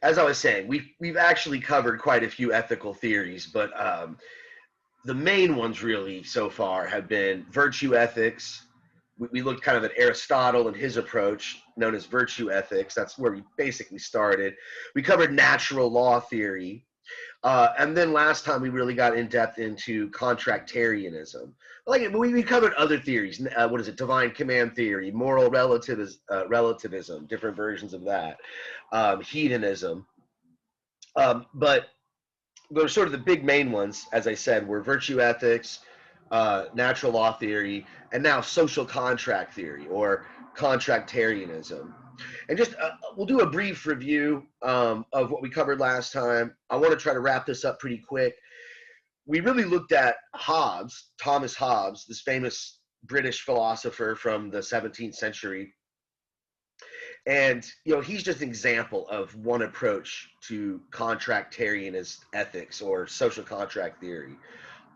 as I was saying, we've actually covered quite a few ethical theories, but the main ones really so far have been virtue ethics. We looked kind of at Aristotle and his approach known as virtue ethics. That's where we basically started. We covered natural law theory. And then last time we really got in depth into contractarianism. Like we covered other theories. What is it? Divine command theory, moral relativism, different versions of that, hedonism. But those sort of the big main ones, as I said, were virtue ethics, natural law theory, and now social contract theory or contractarianism. And just we'll do a brief review of what we covered last time. I want to try to wrap this up pretty quick. We really looked at Hobbes, Thomas Hobbes, this famous British philosopher from the 17th century. And, you know, he's just an example of one approach to contractarianist ethics or social contract theory.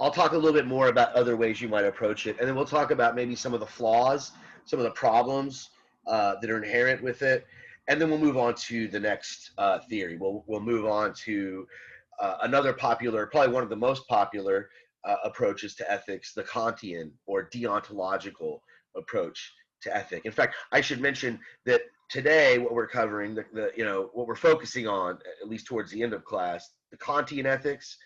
I'll talk a little bit more about other ways you might approach it, and then we'll talk about maybe some of the flaws, some of the problems that are inherent with it, and then we'll move on to the next theory. We'll move on to another popular, probably one of the most popular approaches to ethics, the Kantian or Deontological approach to ethics. In fact, I should mention that today what we're covering, what we're focusing on, at least towards the end of class, the Kantian ethics,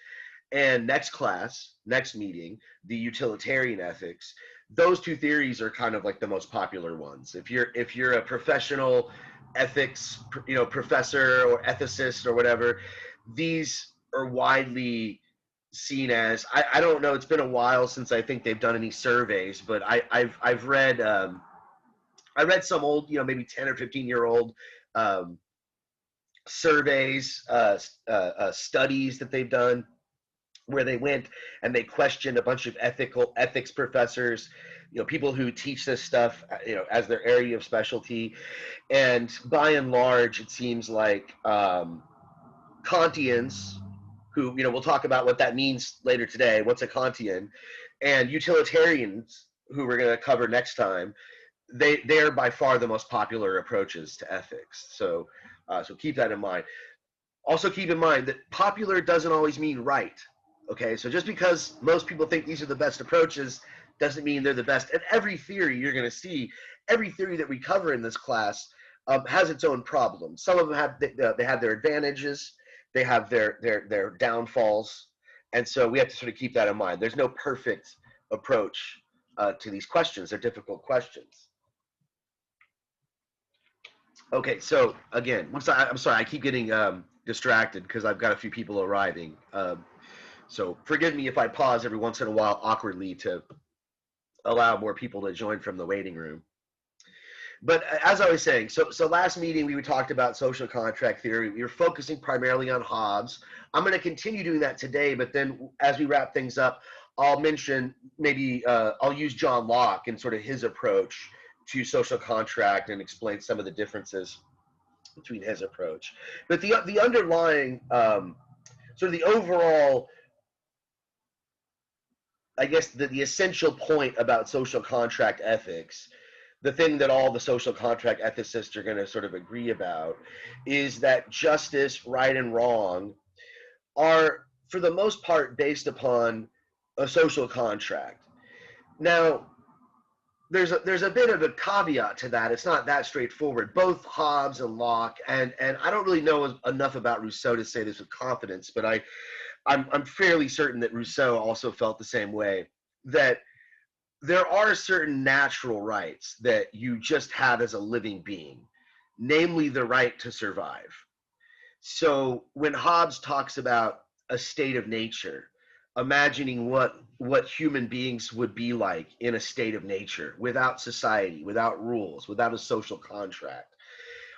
and next meeting, the Utilitarian ethics. Those two theories are kind of like the most popular ones. If you're a professional ethics, professor or ethicist or whatever, these are widely seen as, I don't know, it's been a while since I think they've done any surveys, but I've read I read some old, maybe 10 or 15-year-old surveys, studies that they've done, where they went and they questioned a bunch of ethics professors, people who teach this stuff, as their area of specialty. And by and large, it seems like Kantians, who, we'll talk about what that means later today, what's a Kantian, and utilitarians, who we're going to cover next time, they're by far the most popular approaches to ethics. So keep that in mind. Also keep in mind that popular doesn't always mean right. Okay, so just because most people think these are the best approaches doesn't mean they're the best. And every theory you're going to see, every theory that we cover in this class has its own problems. Some of them have their advantages, they have their downfalls, and so we have to sort of keep that in mind. There's no perfect approach to these questions. They're difficult questions. Okay, so again, I'm sorry, I keep getting distracted because I've got a few people arriving. So forgive me if I pause every once in a while awkwardly to allow more people to join from the waiting room. But as I was saying, so last meeting we talked about social contract theory. We were focusing primarily on Hobbes. I'm going to continue doing that today, but then as we wrap things up, I'll mention maybe I'll use John Locke and sort of his approach to social contract and explain some of the differences between his approach. But the underlying, sort of the overall, I guess the essential point about social contract ethics, the thing that all the social contract ethicists are going to sort of agree about, is that justice, right and wrong, are for the most part based upon a social contract. Now, there's a bit of a caveat to that. It's not that straightforward. Both Hobbes and Locke, and I don't really know enough about Rousseau to say this with confidence, but I'm fairly certain that Rousseau also felt the same way, that there are certain natural rights that you just have as a living being, namely the right to survive. So when Hobbes talks about a state of nature, imagining what human beings would be like in a state of nature, without society, without rules, without a social contract,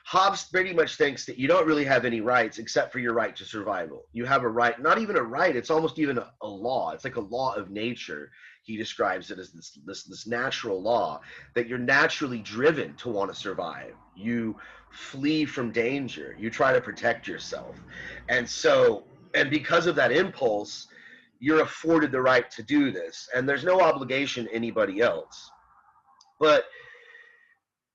Hobbes pretty much thinks that you don't really have any rights except for your right to survival. You have a right, not even a right, it's almost even a law. It's like a law of nature. He describes it as this natural law, that you're naturally driven to want to survive. You flee from danger. You try to protect yourself. And because of that impulse, you're afforded the right to do this. And there's no obligation to anybody else. But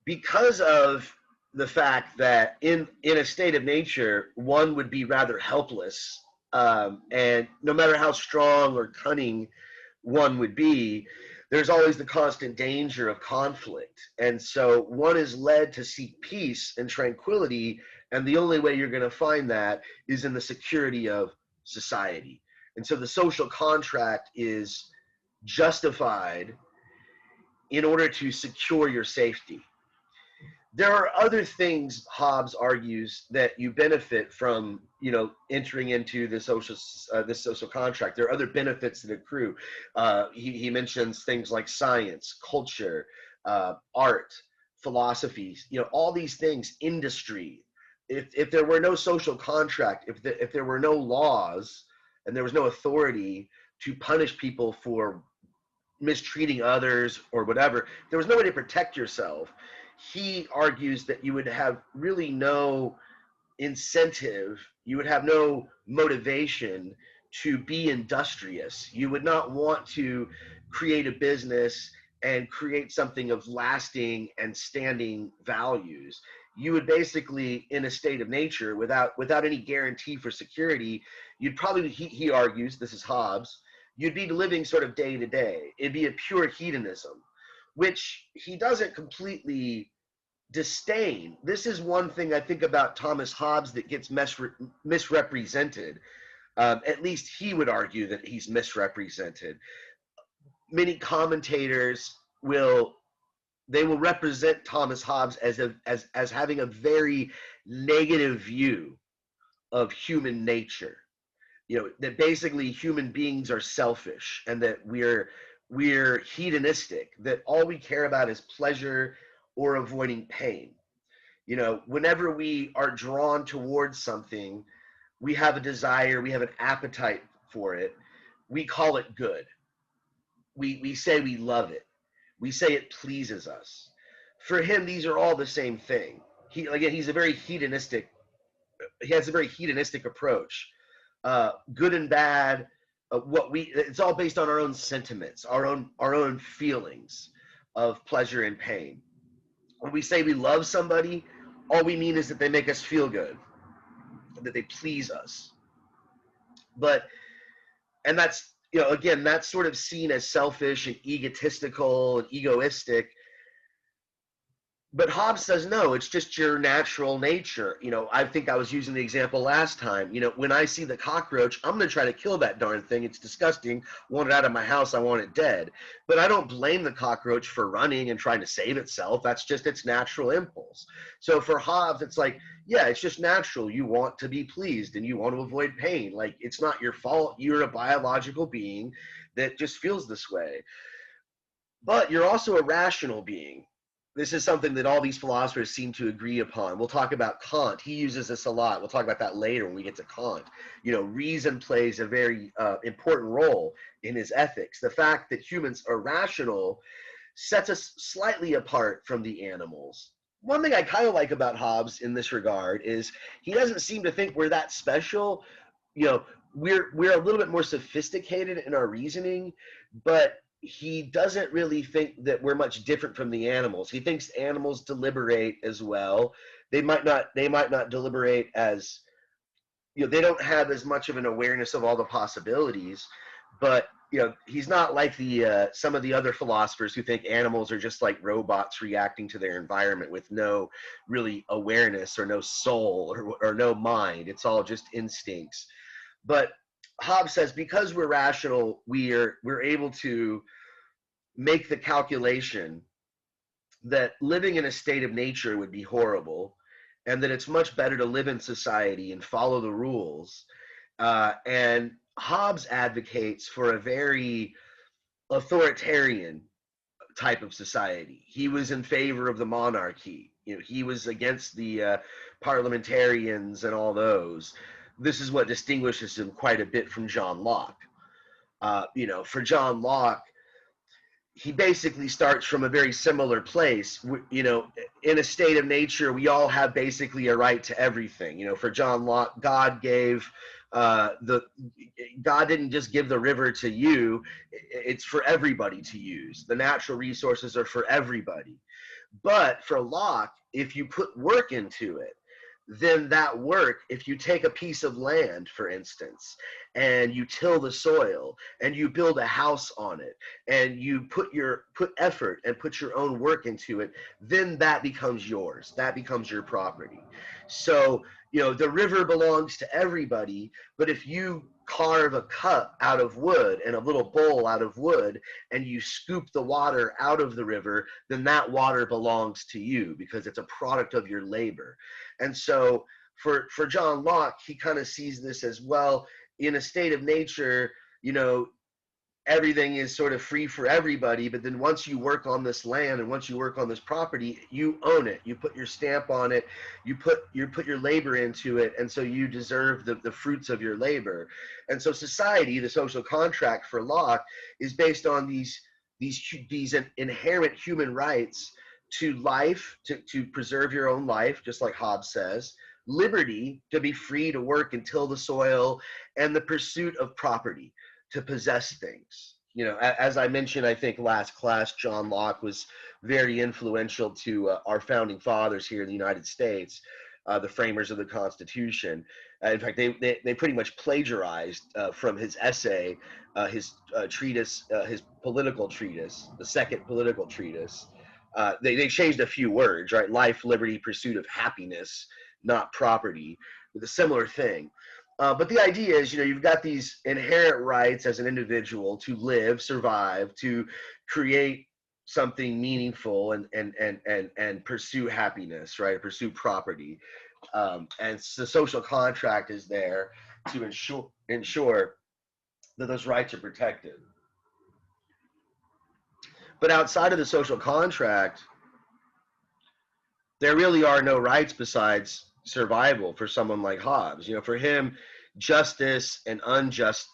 because of the fact that in a state of nature, one would be rather helpless, and no matter how strong or cunning one would be, there's always the constant danger of conflict. And so one is led to seek peace and tranquility, and the only way you're going to find that is in the security of society. And so the social contract is justified in order to secure your safety. There are other things, Hobbes argues, that you benefit from, entering into the this social contract. There are other benefits that accrue. He mentions things like science, culture, art, philosophies, all these things, industry. If there were no social contract, if there were no laws and there was no authority to punish people for mistreating others or whatever, there was no way to protect yourself. He argues that you would have really no incentive, you would have no motivation to be industrious. You would not want to create a business and create something of lasting and standing values. You would basically, in a state of nature, without any guarantee for security, you'd probably, he argues, this is Hobbes, you'd be living sort of day to day. It'd be a pure hedonism, which he doesn't completely disdain. This is one thing I think about Thomas Hobbes that gets misrepresented. At least he would argue that he's misrepresented. Many commentators will represent Thomas Hobbes as having a very negative view of human nature. That basically human beings are selfish and that we're hedonistic, that all we care about is pleasure or avoiding pain. Whenever we are drawn towards something, we have a desire, we have an appetite for it. We call it good. We say we love it. We say it pleases us. For him, these are all the same thing. He's a very hedonistic. He has a very hedonistic approach. Good and bad. It's all based on our own sentiments, our own feelings of pleasure and pain. When we say we love somebody, all we mean is that they make us feel good, that they please us. And that's, again, that's sort of seen as selfish and egotistical and egoistic. But Hobbes says, no, it's just your natural nature. I think I was using the example last time. When I see the cockroach, I'm going to try to kill that darn thing. It's disgusting. I want it out of my house. I want it dead. But I don't blame the cockroach for running and trying to save itself. That's just its natural impulse. So for Hobbes, it's like, yeah, it's just natural. You want to be pleased and you want to avoid pain. Like, it's not your fault. You're a biological being that just feels this way. But you're also a rational being. This is something that all these philosophers seem to agree upon. We'll talk about Kant. He uses this a lot. We'll talk about that later when we get to Kant. Reason plays a very important role in his ethics. The fact that humans are rational sets us slightly apart from the animals. One thing I kind of like about Hobbes in this regard is he doesn't seem to think we're that special. We're a little bit more sophisticated in our reasoning, but he doesn't really think that we're much different from the animals. He thinks animals deliberate as well. They might not deliberate as, they don't have as much of an awareness of all the possibilities, but he's not like some of the other philosophers who think animals are just like robots reacting to their environment with no really awareness or no soul or no mind. It's all just instincts. But Hobbes says because we're rational, we're able to make the calculation that living in a state of nature would be horrible, and that it's much better to live in society and follow the rules. And Hobbes advocates for a very authoritarian type of society. He was in favor of the monarchy. He was against the parliamentarians and all those. This is what distinguishes him quite a bit from John Locke. For John Locke, he basically starts from a very similar place. In a state of nature, we all have basically a right to everything. For John Locke, God didn't just give the river to you; it's for everybody to use. The natural resources are for everybody. But for Locke, if you put work into it, then that work, if you take a piece of land, for instance, and you till the soil and you build a house on it and you put effort and put your own work into it, then that becomes yours. That becomes your property. So, the river belongs to everybody, but if you carve a cup out of wood and a little bowl out of wood and you scoop the water out of the river, then that water belongs to you because it's a product of your labor. And so for John Locke, he kind of sees this as, well, in a state of nature, everything is sort of free for everybody, but then once you work on this land and once you work on this property, you own it. You put your stamp on it, you put your labor into it, and so you deserve the fruits of your labor. And so society, the social contract for Locke, is based on these inherent human rights to life, to preserve your own life, just like Hobbes says, liberty, to be free to work and till the soil, and the pursuit of property, to possess things. As I mentioned, I think last class, John Locke was very influential to our founding fathers here in the United States, the framers of the Constitution. In fact, they pretty much plagiarized from his essay, his treatise, his political treatise, the second political treatise. They changed a few words, right? Life, liberty, pursuit of happiness, not property, with a similar thing. But the idea is, you've got these inherent rights as an individual to live, survive, to create something meaningful and pursue happiness, right? Pursue property. And the social contract is there to ensure that those rights are protected. But outside of the social contract, there really are no rights besides survival for someone like Hobbes. For him, justice and unjust,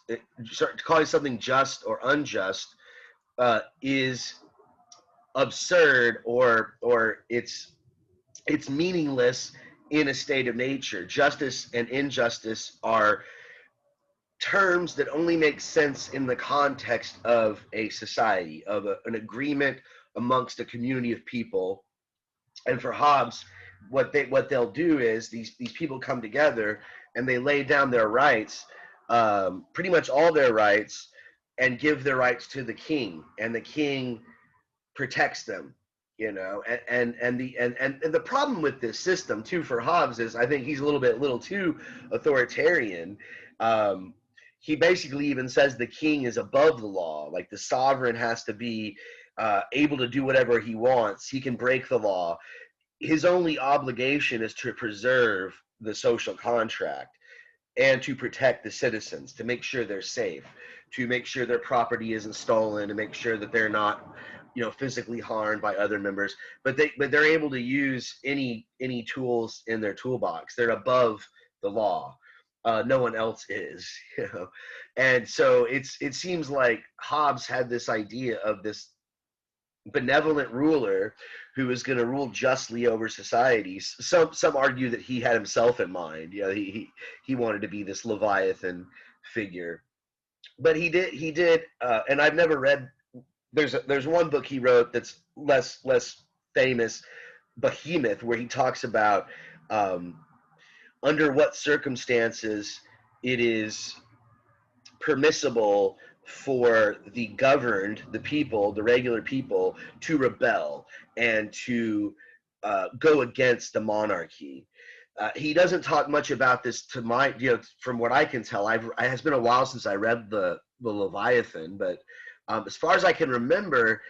calling something just or unjust is absurd, or it's meaningless in a state of nature. Justice and injustice are terms that only make sense in the context of a society, of an agreement amongst a community of people. And for Hobbes, what they'll do is these people come together and they lay down their rights, pretty much all their rights, and give their rights to the king, and the king protects them. And the problem with this system too for Hobbes is, I think he's a little too authoritarian. He basically even says the king is above the law. Like, the sovereign has to be able to do whatever he wants. He can break the law. His only obligation is to preserve the social contract and to protect the citizens, to make sure they're safe, to make sure their property isn't stolen, to make sure that they're not, physically harmed by other members. But they're able to use any tools in their toolbox. They're above the law. No one else is, And so it seems like Hobbes had this idea of this benevolent ruler who is going to rule justly over societies. Some argue that he had himself in mind. He wanted to be this Leviathan figure, but he did. And I've never read. There's one book he wrote that's less famous, Behemoth, where he talks about under what circumstances it is permissible for the governed, the people, the regular people, to rebel and to go against the monarchy. He doesn't talk much about this, to my, from what I can tell. It has been a while since I read the Leviathan, but as far as I can remember,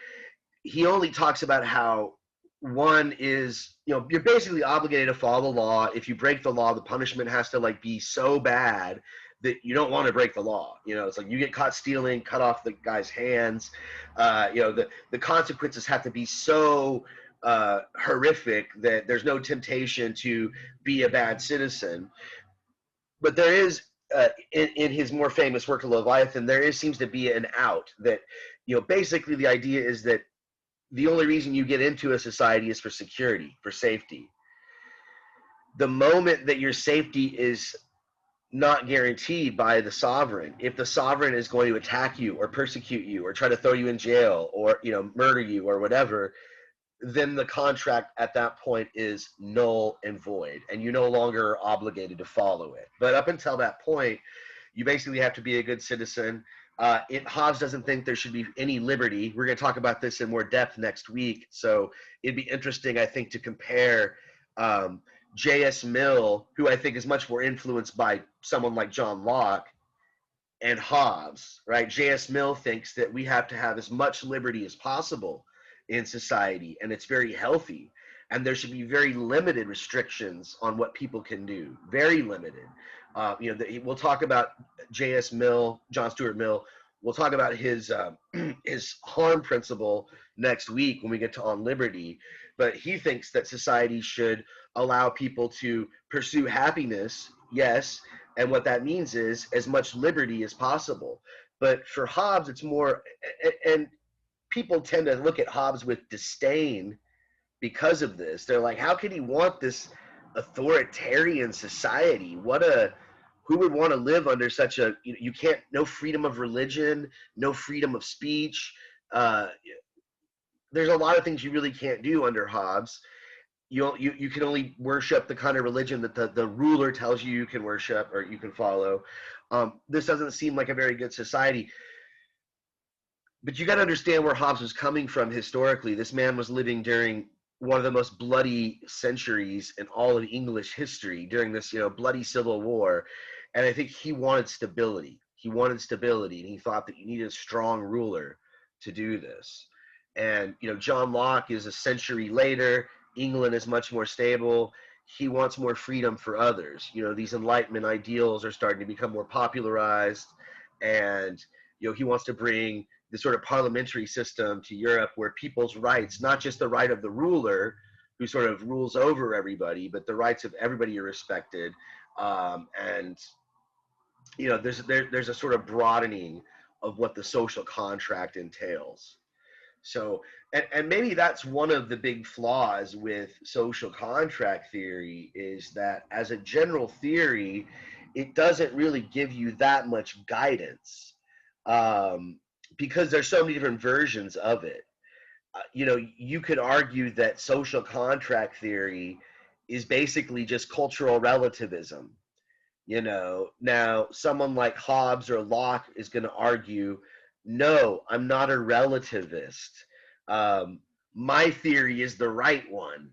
he only talks about how one is, you're basically obligated to follow the law. If you break the law, the punishment has to be so bad that you don't want to break the law. It's like you get caught stealing, cut off the guy's hands. The consequences have to be so horrific that there's no temptation to be a bad citizen. But there is, in his more famous work, Leviathan, seems to be an out that, basically the idea is that the only reason you get into a society is for security, for safety. The moment that your safety is not guaranteed by the sovereign, if the sovereign is going to attack you or persecute you or try to throw you in jail or murder you or whatever, then the contract at that point is null and void, and you no longer are obligated to follow it. But up until that point, you basically have to be a good citizen. Hobbes doesn't think there should be any liberty. We're going to talk about this in more depth next week. So it'd be interesting, I think, to compare J.S. Mill, who I think is much more influenced by someone like John Locke, and Hobbes, right? J.S. Mill thinks that we have to have as much liberty as possible in society, and it's very healthy. And there should be very limited restrictions on what people can do, very limited. We'll talk about J.S. Mill, John Stuart Mill. We'll talk about his harm principle next week when we get to On Liberty. But he thinks that society should allow people to pursue happiness, yes, and what that means is as much liberty as possible. But for Hobbes, it's more, and people tend to look at Hobbes with disdain because of this. They're like, how can he want this authoritarian society? Who would want to live under such a, you can't, no freedom of religion, no freedom of speech. There's a lot of things you really can't do under Hobbes. You can only worship the kind of religion that the ruler tells you can worship or you can follow. This doesn't seem like a very good society. But you got to understand where Hobbes was coming from historically. This man was living during one of the most bloody centuries in all of English history, during this bloody civil war. And I think he wanted stability. He wanted stability, and he thought that you needed a strong ruler to do this. And John Locke is a century later. England is much more stable. He wants more freedom for others. These Enlightenment ideals are starting to become more popularized, and he wants to bring this sort of parliamentary system to Europe where people's rights, not just the right of the ruler who sort of rules over everybody, but the rights of everybody are respected. There's a sort of broadening of what the social contract entails. So, and maybe that's one of the big flaws with social contract theory, is that as a general theory, it doesn't really give you that much guidance, because there's so many different versions of it. You could argue that social contract theory is basically just cultural relativism. Now someone like Hobbes or Locke is going to argue, no, I'm not a relativist. My theory is the right one.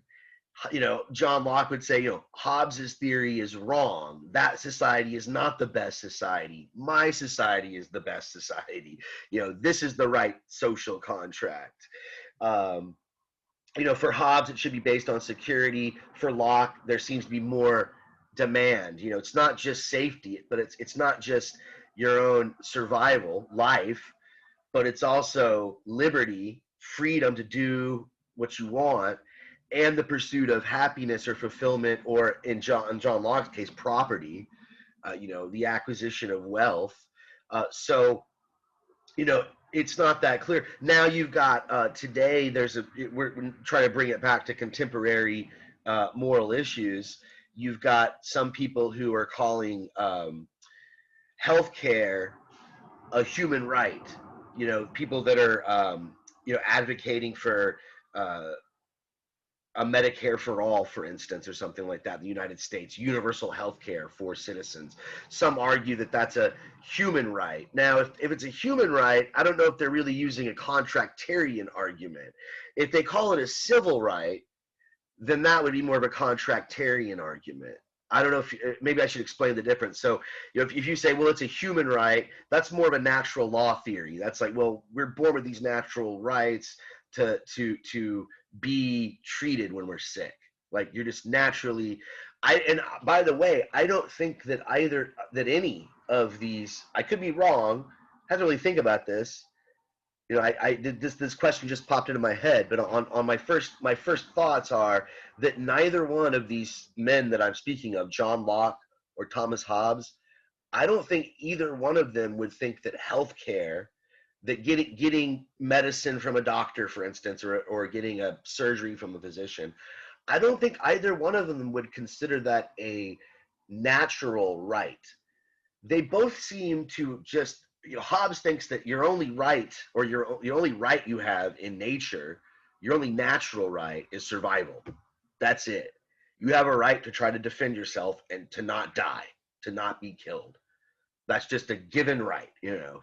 John Locke would say, Hobbes's theory is wrong. That society is not the best society. My society is the best society. This is the right social contract. For Hobbes, it should be based on security. For Locke, there seems to be more demand. It's not just safety, but it's not just your own survival, life, but it's also liberty, freedom to do what you want, and the pursuit of happiness or fulfillment, or in John Locke's case, property, the acquisition of wealth. So it's not that clear. Now you've got, today, we're trying to bring it back to contemporary moral issues. You've got some people who are calling healthcare a human right. People that are, advocating for a Medicare for all, for instance, or something like that in the United States, universal health care for citizens. Some argue that that's a human right. Now, if it's a human right, I don't know if they're really using a contractarian argument. If they call it a civil right, then that would be more of a contractarian argument. I don't know if, maybe I should explain the difference. So, if you say, well, it's a human right, that's more of a natural law theory. That's like, well, we're born with these natural rights to be treated when we're sick. Like, you're just naturally, and by the way, I don't think that any of these, I could be wrong, I have to really think about this. I did this question just popped into my head, but on my first thoughts are that neither one of these men that I'm speaking of, John Locke or Thomas Hobbes, I don't think either one of them would think that healthcare, that getting medicine from a doctor, for instance, or getting a surgery from a physician, I don't think either one of them would consider that a natural right. They both seem to just, Hobbes thinks that your only right, or your only right you have in nature, Your only natural right is survival. That's it. You have a right to try to defend yourself and to not die, to not be killed. That's just a given right.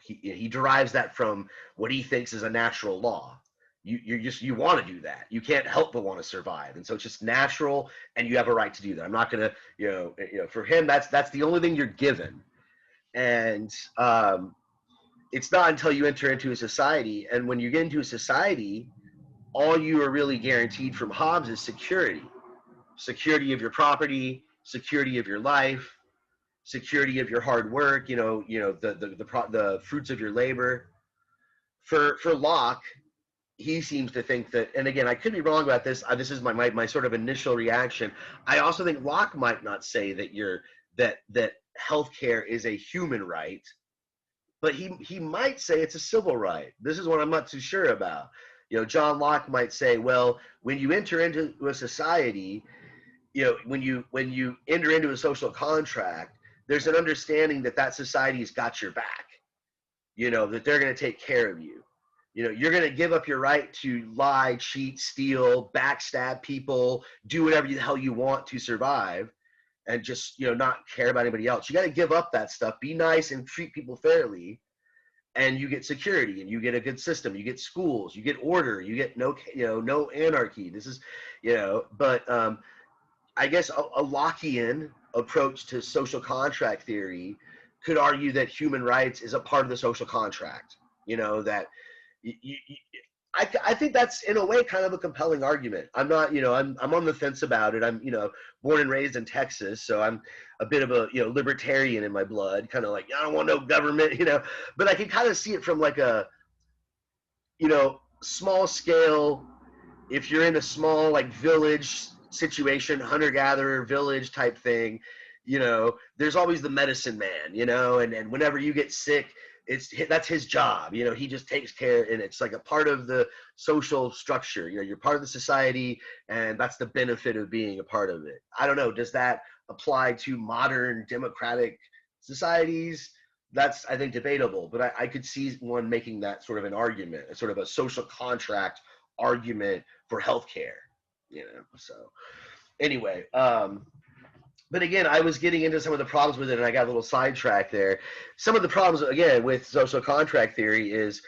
He derives that from what he thinks is a natural law. You want to do that. You can't help but want to survive, and so it's just natural, and you have a right to do that. I'm not gonna, for him, that's the only thing you're given, and it's not until you enter into a society, and when you get into a society, all you are really guaranteed from Hobbes is security of your property, security of your life, security of your hard work, the fruits of your labor. For Locke, he seems to think that, and again, I could be wrong about this. This is my sort of initial reaction. I also think Locke might not say that healthcare is a human right, but he might say it's a civil right. This is what I'm not too sure about. John Locke might say, well, when you enter into a society, when you enter into a social contract, there's an understanding that society's got your back, that they're going to take care of you. You're going to give up your right to lie, cheat, steal, backstab people, do whatever the hell you want to survive, and just, not care about anybody else. You got to give up that stuff, be nice and treat people fairly, and you get security, and you get a good system, you get schools, you get order, you get no anarchy. This is, but I guess a Lockean approach to social contract theory could argue that human rights is a part of the social contract. That I think that's in a way kind of a compelling argument. I'm not, I'm on the fence about it. I'm, born and raised in Texas, so I'm a bit of a, libertarian in my blood, kind of like, I don't want no government, but I can kind of see it from like a, small scale. If you're in a small like village situation, hunter-gatherer village type thing, there's always the medicine man, and whenever you get sick, that's his job. He just takes care, and it's like a part of the social structure. You're part of the society, and that's the benefit of being a part of it. I don't know, does that apply to modern democratic societies? That's, I think, debatable, but I could see one making that sort of an argument, a sort of a social contract argument for healthcare, so anyway, but again, I was getting into some of the problems with it, and I got a little sidetracked there. Some of the problems, again, with social contract theory is,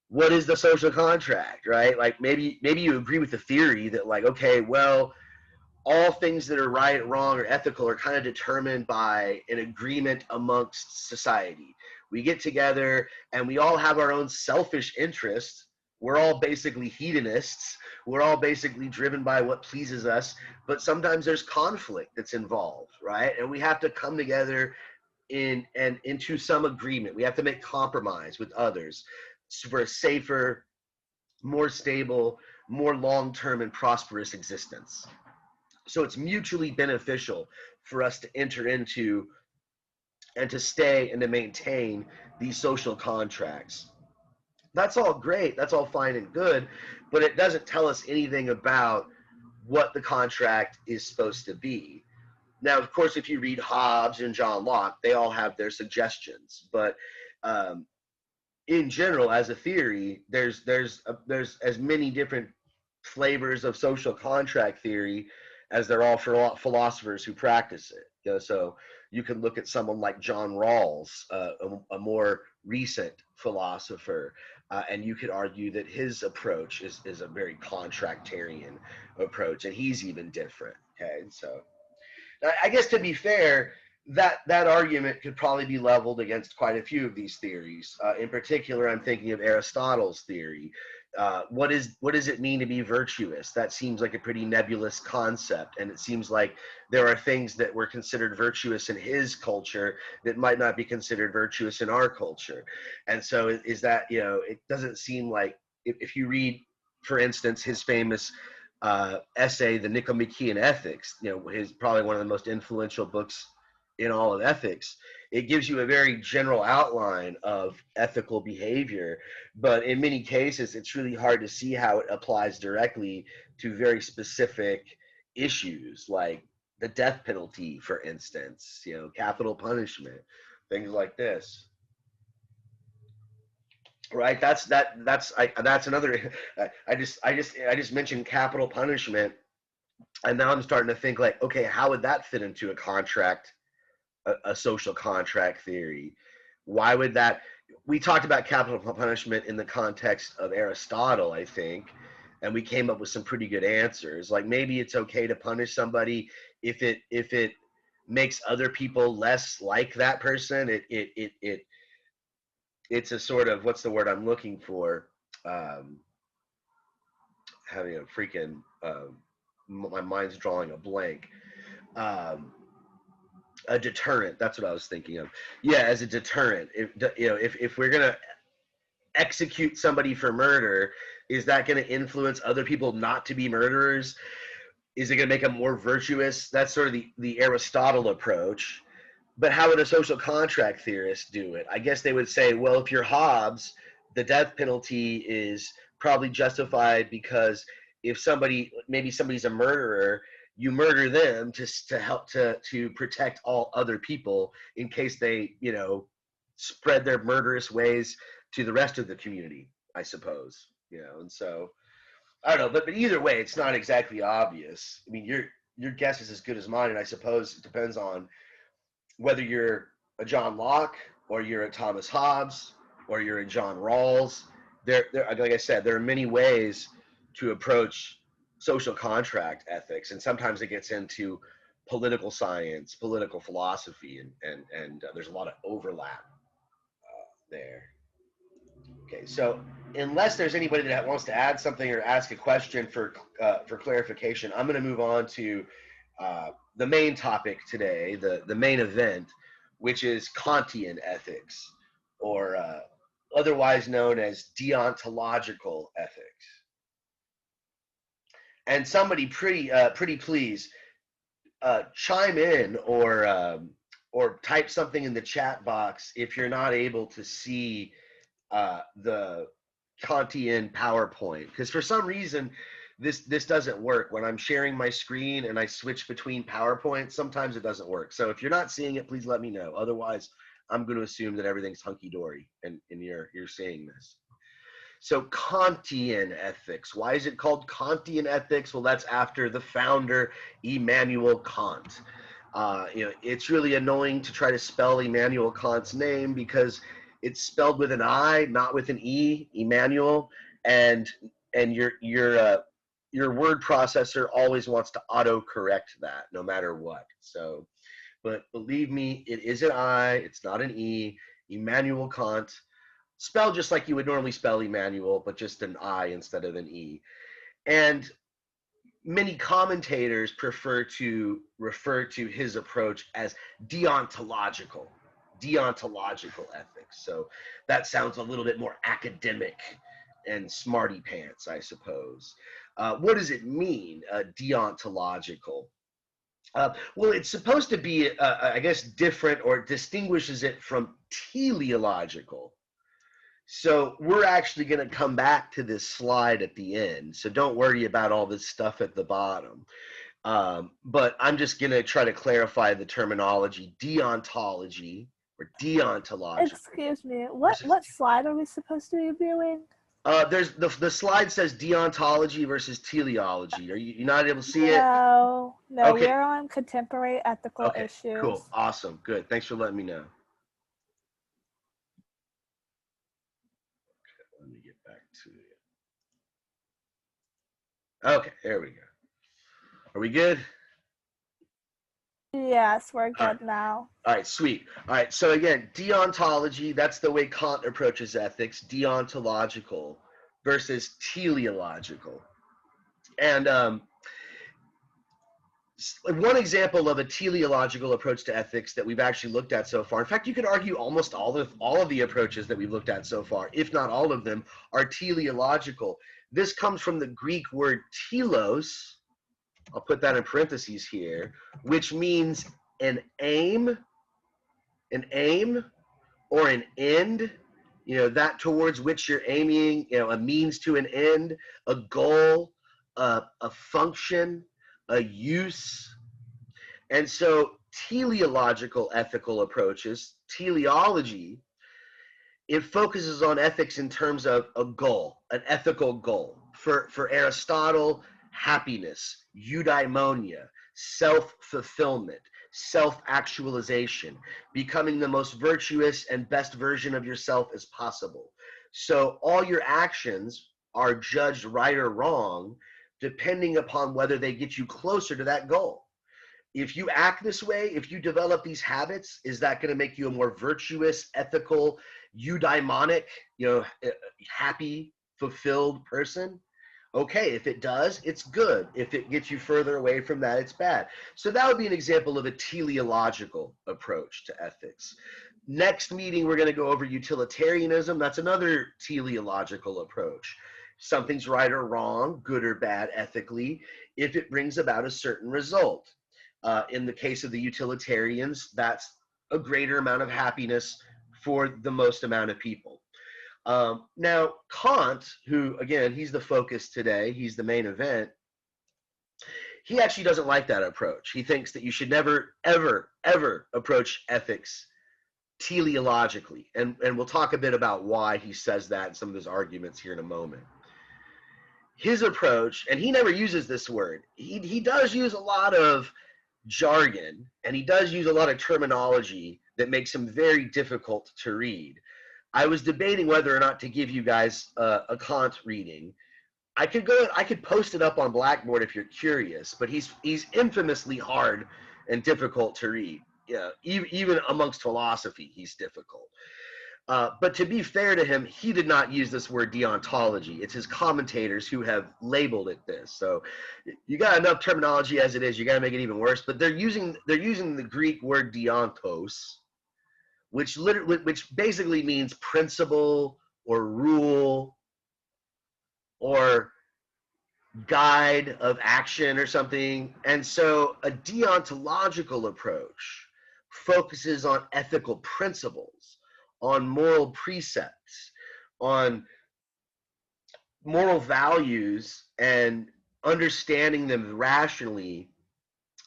what is the social contract, right? Like, maybe you agree with the theory that, like, okay, well, all things that are right, wrong, or ethical are kind of determined by an agreement amongst society. We get together, and we all have our own selfish interests. We're all basically hedonists. We're all basically driven by what pleases us, but sometimes there's conflict that's involved, right? And we have to come together into some agreement. We have to make compromise with others for a safer, more stable, more long-term and prosperous existence. So it's mutually beneficial for us to enter into and to stay and to maintain these social contracts. That's all great, that's all fine and good, but it doesn't tell us anything about what the contract is supposed to be. Now, of course, if you read Hobbes and John Locke, they all have their suggestions, but in general, as a theory, there's as many different flavors of social contract theory as there are for philosophers who practice it. So you can look at someone like John Rawls, a more recent philosopher, and you could argue that his approach is a very contractarian approach, and he's even different. Okay, so I guess, to be fair, that argument could probably be leveled against quite a few of these theories. In particular, I'm thinking of Aristotle's theory. What does it mean to be virtuous? That seems like a pretty nebulous concept, and it seems like there are things that were considered virtuous in his culture that might not be considered virtuous in our culture. And so is that, it doesn't seem like, if you read, for instance, his famous essay, The Nicomachean Ethics, his probably one of the most influential books in all of ethics, it gives you a very general outline of ethical behavior, but in many cases it's really hard to see how it applies directly to very specific issues like the death penalty, for instance, capital punishment, things like this. right? That's another. I just mentioned capital punishment, and now I'm starting to think like, okay, how would that fit into a contract, a social contract theory? Why would that? We talked about capital punishment in the context of Aristotle, I think, and we came up with some pretty good answers. Like maybe it's okay to punish somebody if it makes other people less like that person. It's a sort of, what's the word I'm looking for? Um, Having a freaking my mind's drawing a blank. Um, a deterrent. That's what I was thinking of. Yeah, as a deterrent. If we're gonna execute somebody for murder, is that going to influence other people not to be murderers? Is it going to make them more virtuous? That's sort of the Aristotle approach. But how would a social contract theorist do it? I guess they would say, well, if you're Hobbes, the death penalty is probably justified because if maybe somebody's a murderer, you murder them to help to protect all other people in case they, spread their murderous ways to the rest of the community, I suppose. And so I don't know, but either way, it's not exactly obvious. I mean, your guess is as good as mine, and I suppose it depends on whether you're a John Locke or you're a Thomas Hobbes or you're a John Rawls. Like I said, there are many ways to approach social contract ethics, and sometimes it gets into political science, political philosophy, and there's a lot of overlap there. Okay, so unless there's anybody that wants to add something or ask a question for clarification, I'm going to move on to the main topic today, the main event, which is Kantian ethics, or otherwise known as deontological ethics. And somebody pretty please chime in or type something in the chat box if you're not able to see the Kantian PowerPoint, because for some reason this doesn't work when I'm sharing my screen and I switch between PowerPoint. Sometimes it doesn't work. So if you're not seeing it, please let me know. Otherwise, I'm going to assume that everything's hunky dory and you're seeing this. So Kantian ethics. Why is it called Kantian ethics? Well, that's after the founder Immanuel Kant. It's really annoying to try to spell Immanuel Kant's name because it's spelled with an I, not with an E, Immanuel, and your word processor always wants to auto-correct that no matter what. So, but believe me, it is an I, it's not an E. Immanuel Kant, spelled just like you would normally spell Emmanuel, but just an I instead of an E. And many commentators prefer to refer to his approach as deontological ethics. So that sounds a little bit more academic and smarty pants, I suppose. What does it mean, deontological? Well, it's supposed to be, I guess, different, or distinguishes it from teleological. So we're actually going to come back to this slide at the end. So don't worry about all this stuff at the bottom. But I'm just going to try to clarify the terminology, deontology or deontological. Excuse me, what slide are we supposed to be viewing? There's the slide says deontology versus teleology. Are you not able to see it? No, Okay. we're on contemporary ethical issues. Cool, awesome, good. Thanks for letting me know. Okay, let me get back to it. Okay, there we go. Are we good? Yes, we're good now. All right, sweet. All right, so again, deontology, that's the way Kant approaches ethics, deontological versus teleological. And one example of a teleological approach to ethics that we've actually looked at so far, in fact, you could argue almost all of the approaches that we've looked at so far, if not all of them, are teleological. This comes from the Greek word telos, I'll put that in parentheses here, which means an aim or an end, that towards which you're aiming, a means to an end, a goal, a function, a use. And so teleological ethical approaches, teleology, it focuses on ethics in terms of a goal, an ethical goal. For Aristotle, happiness, eudaimonia, self-fulfillment, self-actualization, becoming the most virtuous and best version of yourself as possible. So all your actions are judged right or wrong depending upon whether they get you closer to that goal. If you act this way, if you develop these habits, is that going to make you a more virtuous, ethical, eudaimonic, happy, fulfilled person? Okay, if it does, it's good. If it gets you further away from that, it's bad. So that would be an example of a teleological approach to ethics. Next meeting, we're going to go over utilitarianism. That's another teleological approach. Something's right or wrong, good or bad ethically, if it brings about a certain result. In the case of the utilitarians, that's a greater amount of happiness for the most amount of people. Now, Kant, who, again, he's the focus today, he's the main event, he actually doesn't like that approach. He thinks that you should never, ever, ever approach ethics teleologically. And we'll talk a bit about why he says that and some of his arguments here in a moment. His approach, and he never uses this word, he does use a lot of jargon, and he does use a lot of terminology that makes him very difficult to read. I was debating whether or not to give you guys a Kant reading. I could post it up on Blackboard if you're curious, but he's infamously hard and difficult to read. Yeah, even amongst philosophy, he's difficult. But to be fair to him, he did not use this word deontology. It's his commentators who have labeled it this. So you got enough terminology as it is. You got to make it even worse. But they're using the Greek word deontos, which basically means principle or rule or guide of action or something. And so a deontological approach focuses on ethical principles, on moral precepts, on moral values, and understanding them rationally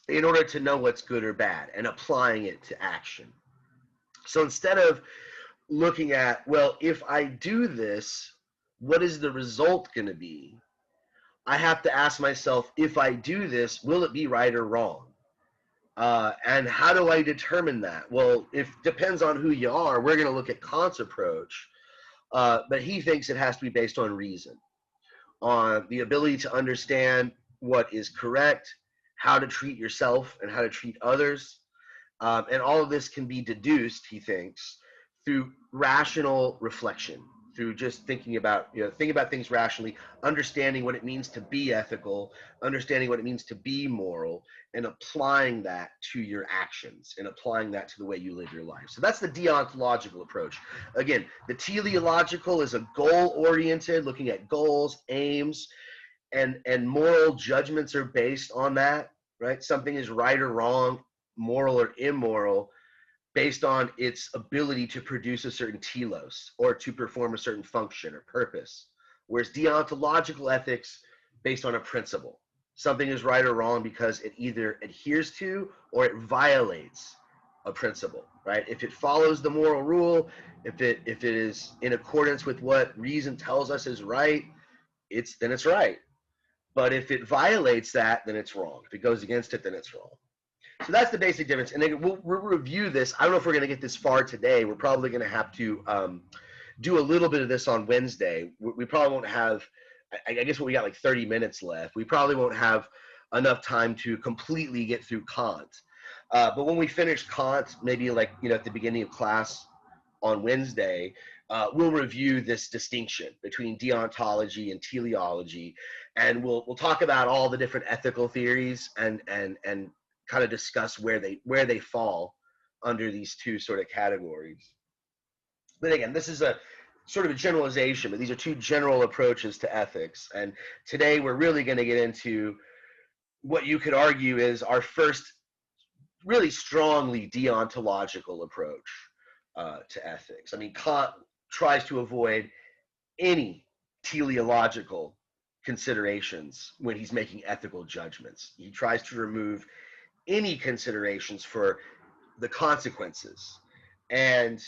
in order to know what's good or bad and applying it to action. So instead of looking at, well, if I do this, what is the result going to be? I have to ask myself, if I do this, will it be right or wrong? And how do I determine that? Well, it depends on who you are. We're going to look at Kant's approach, but he thinks it has to be based on reason, on the ability to understand what is correct, how to treat yourself and how to treat others. And all of this can be deduced, he thinks, through rational reflection, through just thinking about things rationally, understanding what it means to be ethical, understanding what it means to be moral, and applying that to your actions and applying that to the way you live your life. So that's the deontological approach. Again, the teleological is a goal-oriented, looking at goals, aims, and moral judgments are based on that, right? Something is right or wrong, moral or immoral, based on its ability to produce a certain telos or to perform a certain function or purpose. Whereas deontological ethics, based on a principle. Something is right or wrong because it either adheres to or it violates a principle, right? If it follows the moral rule, if it is in accordance with what reason tells us is right, then it's right. But if it violates that, then it's wrong. If it goes against it, then it's wrong. So that's the basic difference. And then we'll review this. I don't know if we're going to get this far today. We're probably going to have to do a little bit of this on Wednesday. We probably won't have, I guess we got like 30 minutes left. We probably won't have enough time to completely get through Kant. But when we finish Kant, maybe like, at the beginning of class on Wednesday, we'll review this distinction between deontology and teleology. And we'll talk about all the different ethical theories and kind of discuss where they fall under these two sort of categories. But again, this is a sort of a generalization, but these are two general approaches to ethics. And today we're really going to get into what you could argue is our first really strongly deontological approach to ethics. I mean, Kant tries to avoid any teleological considerations when he's making ethical judgments. He tries to remove any considerations for the consequences. And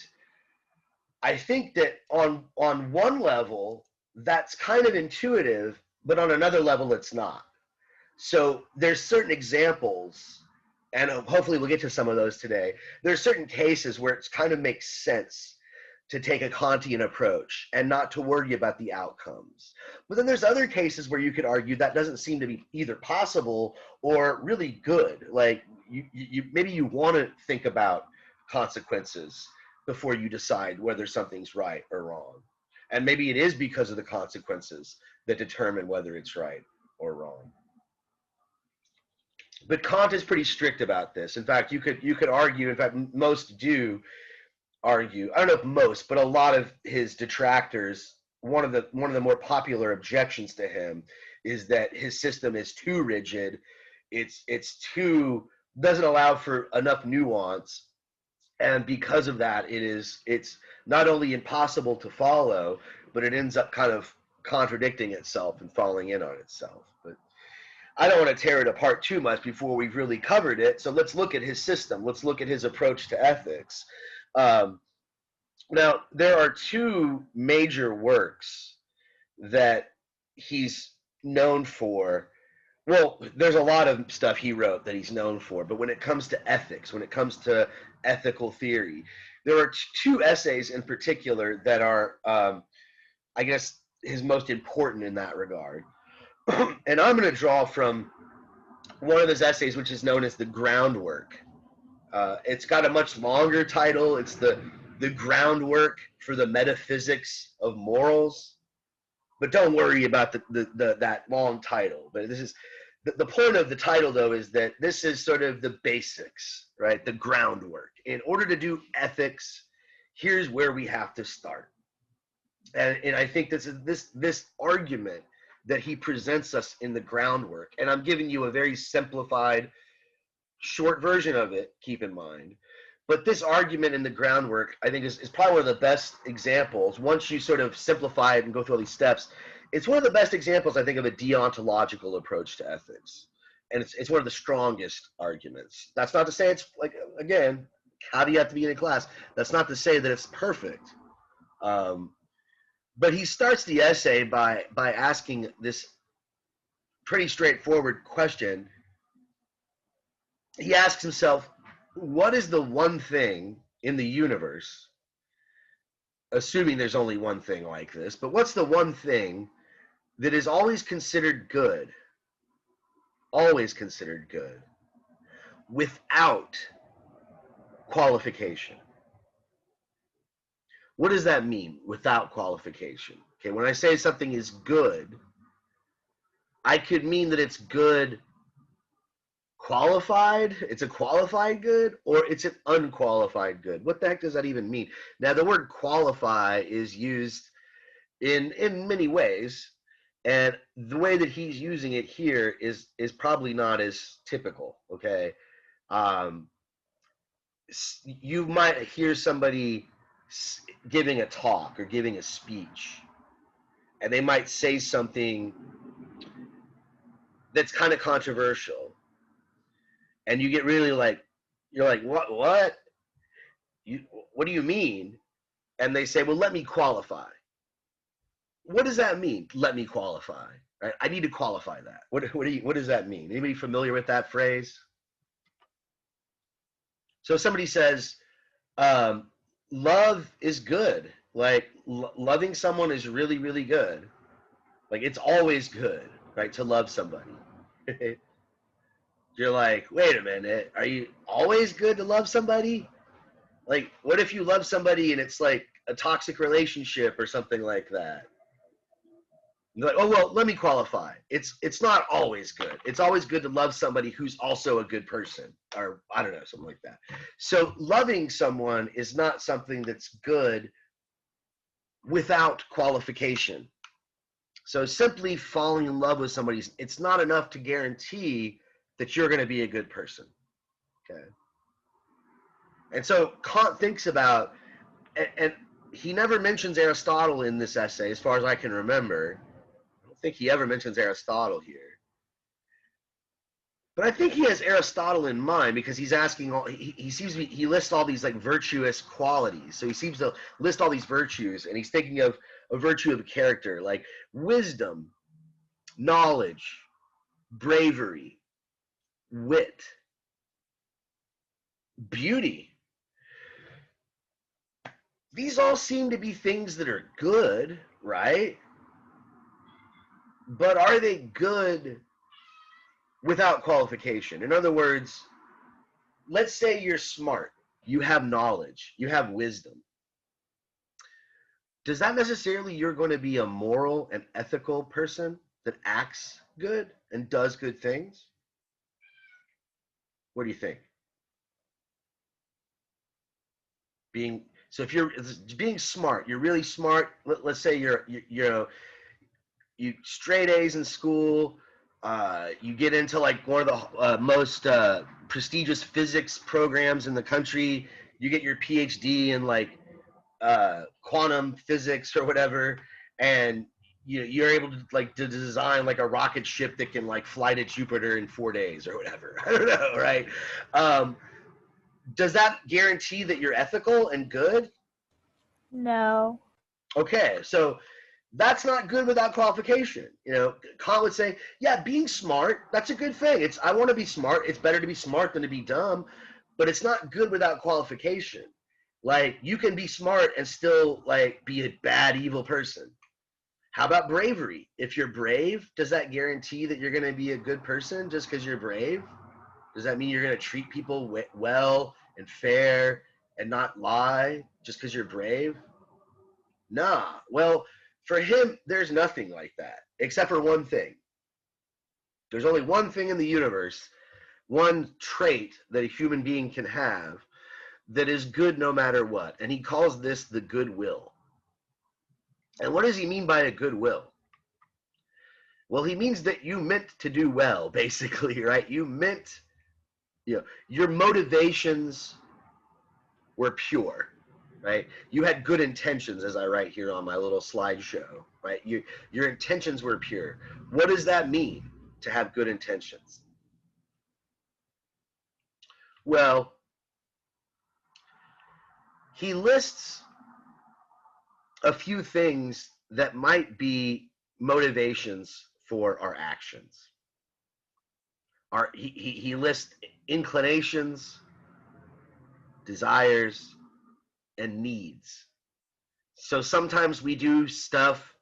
I think that on one level, that's kind of intuitive, but on another level, it's not. So there's certain examples, and hopefully we'll get to some of those today. There's certain cases where it kind of makes sense to take a Kantian approach and not to worry about the outcomes. But then there's other cases where you could argue that doesn't seem to be either possible or really good. Like maybe you want to think about consequences before you decide whether something's right or wrong. And maybe it is because of the consequences that determine whether it's right or wrong. But Kant is pretty strict about this. In fact, you could argue, in fact, most do argue, I don't know if most, but a lot of his detractors, one of the more popular objections to him is that his system is too rigid. It's too, doesn't allow for enough nuance, and because of that, it's not only impossible to follow, but it ends up kind of contradicting itself and falling in on itself. But I don't want to tear it apart too much before we've really covered it. So let's look at his system. Let's look at his approach to ethics. Now, there are two major works that he's known for. Well, there's a lot of stuff he wrote that he's known for, but when it comes to ethics, when it comes to ethical theory, there are two essays in particular that are, I guess, his most important in that regard. And I'm going to draw from one of his essays, which is known as the Groundwork. It's got a much longer title. It's the groundwork for the metaphysics of morals. But don't worry about that long title. But this is the point of the title, though, is that this is sort of the basics, right? The groundwork. In order to do ethics, here's where we have to start. And I think this argument that he presents us in the Groundwork, and I'm giving you a very simplified, short version of it, keep in mind. But this argument in the Groundwork, I think, is probably one of the best examples. Once you sort of simplify it and go through all these steps, it's one of the best examples, I think, of a deontological approach to ethics. And it's one of the strongest arguments. That's not to say it's, like, again, caveat at the beginning of class, that's not to say that it's perfect. But he starts the essay by asking this pretty straightforward question. He asks himself, what is the one thing in the universe, assuming there's only one thing like this, but what's the one thing that is always considered good, without qualification? What does that mean, without qualification? Okay, when I say something is good, I could mean that it's good qualified, it's a qualified good, or it's an unqualified good. What the heck does that even mean? Now, the word qualify is used in many ways, and the way that he's using it here is probably not as typical, okay? You might hear somebody giving a talk or giving a speech, and they might say something that's kind of controversial, and you get really like, you're like, what what do you mean? And they say, well, let me qualify. What does that mean, let me qualify? Right? I need to qualify that. What does that mean? Anybody familiar with that phrase? So somebody says, love is good. Like, loving someone is really, really good. Like, it's always good, right, to love somebody. You're like, wait a minute, are you always good to love somebody? Like, what if you love somebody and it's like a toxic relationship or something like that? You're like, oh, well, let me qualify. It's not always good. It's always good to love somebody who's also a good person, or I don't know, something like that. So loving someone is not something that's good without qualification. So simply falling in love with somebody, it's not enough to guarantee that you're going to be a good person. Okay. And so Kant thinks about, and he never mentions Aristotle in this essay, as far as I can remember. I don't think he ever mentions Aristotle here. But I think he has Aristotle in mind because he's asking all. He seems to be, he lists all these like virtuous qualities. So he seems to list all these virtues, and he's thinking of a virtue of a character like wisdom, knowledge, bravery, wit, beauty. These all seem to be things that are good, right? But are they good without qualification? In other words, let's say you're smart, you have knowledge, you have wisdom. Does that necessarily you're going to be a moral and ethical person that acts good and does good things? What do you think? So if you're being smart, you're really smart. Let's say you straight A's in school. You get into like one of the most prestigious physics programs in the country. You get your PhD in like quantum physics or whatever, and you're able to design like a rocket ship that can like fly to Jupiter in 4 days or whatever. I don't know, right? Does that guarantee that you're ethical and good? No. Okay, so that's not good without qualification. Kant would say, yeah, being smart, that's a good thing. I want to be smart. It's better to be smart than to be dumb, but it's not good without qualification. Like, you can be smart and still like be a bad, evil person. How about bravery? If you're brave, does that guarantee that you're going to be a good person just because you're brave? Does that mean you're going to treat people well and fair and not lie just because you're brave? Nah. Well, for him, there's nothing like that, except for one thing. There's only one thing in the universe, one trait that a human being can have that is good no matter what, and he calls this the goodwill. And what does he mean by a goodwill? Well, he means that you meant to do well, basically, right? You meant, your motivations were pure. Right? You had good intentions, as I write here on my little slideshow, right? Your intentions were pure. What does that mean, to have good intentions? Well, he lists a few things that might be motivations for our actions. He lists inclinations, desires, and needs. So sometimes we do stuff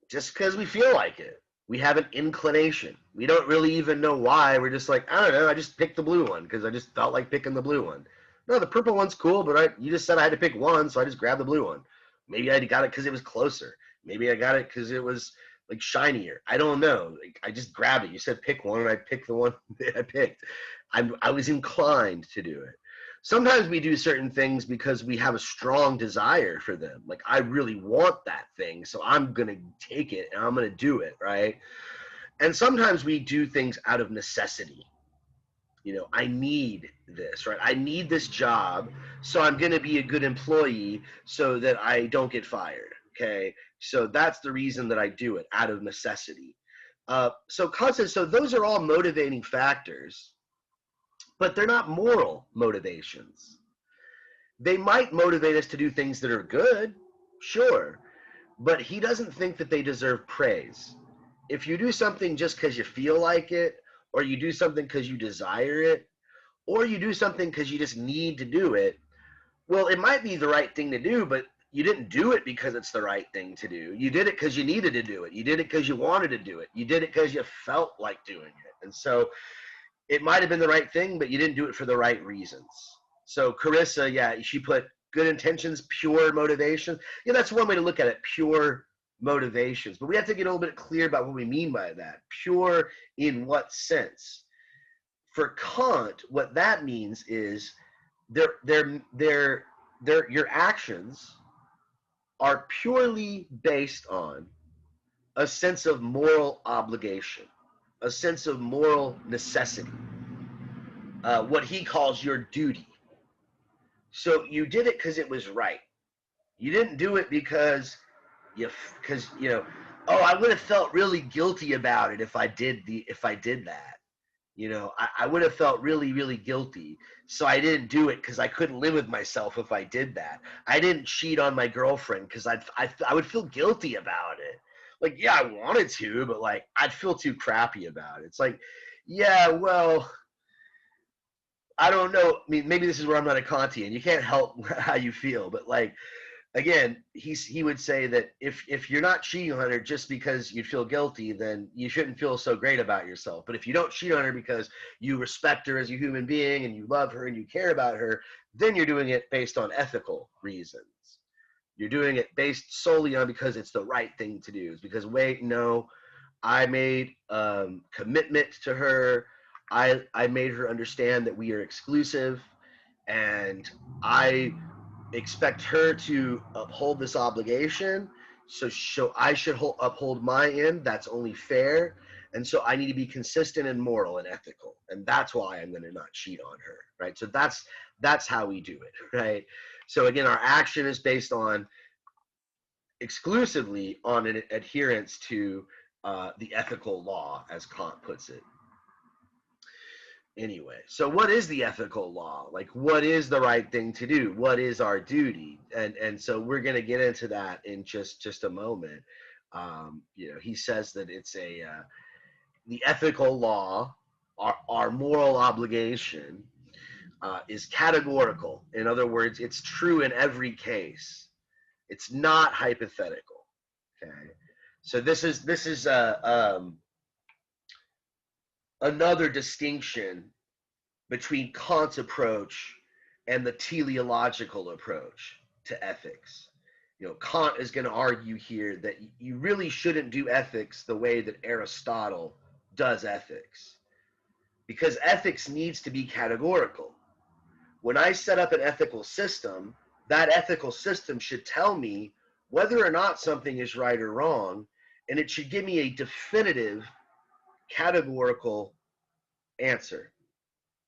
just because we feel like it. We have an inclination. We don't really even know why. We're just like, I don't know, I just picked the blue one because I just felt like picking the blue one. No, the purple one's cool, but you just said I had to pick one, so I just grabbed the blue one. Maybe I got it because it was closer. Maybe I got it because it was like shinier. I don't know. Like, I just grabbed it. You said pick one, and I picked the one that I picked. I was inclined to do it. Sometimes we do certain things because we have a strong desire for them. Like, I really want that thing, so I'm going to take it and I'm going to do it, right? And sometimes we do things out of necessity. I need this, right? I need this job, so I'm going to be a good employee so that I don't get fired, okay? So that's the reason that I do it, out of necessity. So those are all motivating factors, but they're not moral motivations. They might motivate us to do things that are good, sure, but he doesn't think that they deserve praise. If you do something just because you feel like it, or you do something because you desire it, or you do something because you just need to do it, well, it might be the right thing to do, but you didn't do it because it's the right thing to do. You did it because you needed to do it. You did it because you wanted to do it. You did it because you felt like doing it. And so it might have been the right thing, but you didn't do it for the right reasons. So Carissa, yeah, she put good intentions, pure motivation. Yeah, that's one way to look at it, pure motivations. But we have to get a little bit clear about what we mean by that. Pure in what sense? For Kant, what that means is your actions are purely based on a sense of moral obligation, a sense of moral necessity, what he calls your duty. So you did it because it was right. You didn't do it because oh, I would have felt really guilty about it if I did that. You know, I would have felt really, really guilty. So I didn't do it because I couldn't live with myself if I did that. I didn't cheat on my girlfriend because I would feel guilty about it. Like, yeah, I wanted to, but like, I'd feel too crappy about it. It's like, yeah, well, I don't know. I mean, maybe this is where I'm not a Kantian. You can't help how you feel, but like, again, he would say that if you're not cheating on her just because you feel guilty, then you shouldn't feel so great about yourself. But if you don't cheat on her because you respect her as a human being and you love her and you care about her, then you're doing it based on ethical reasons. You're doing it based solely on because it's the right thing to do. It's because, wait, no, I made commitment to her. I made her understand that we are exclusive, and I expect her to uphold this obligation. So I should uphold my end. That's only fair. And so I need to be consistent and moral and ethical. And that's why I'm going to not cheat on her, right? So that's how we do it, right? So again, our action is based on exclusively on an adherence to the ethical law, as Kant puts it. Anyway, so what is the ethical law? Like, what is the right thing to do? What is our duty? And so we're going to get into that in just a moment. You know, he says that it's the ethical law, our moral obligation, is categorical. In other words, it's true in every case. It's not hypothetical. Okay, so this is another distinction between Kant's approach and the teleological approach to ethics. You know, Kant is going to argue here that you really shouldn't do ethics the way that Aristotle does ethics, because ethics needs to be categorical. When I set up an ethical system, that ethical system should tell me whether or not something is right or wrong, and it should give me a definitive categorical answer.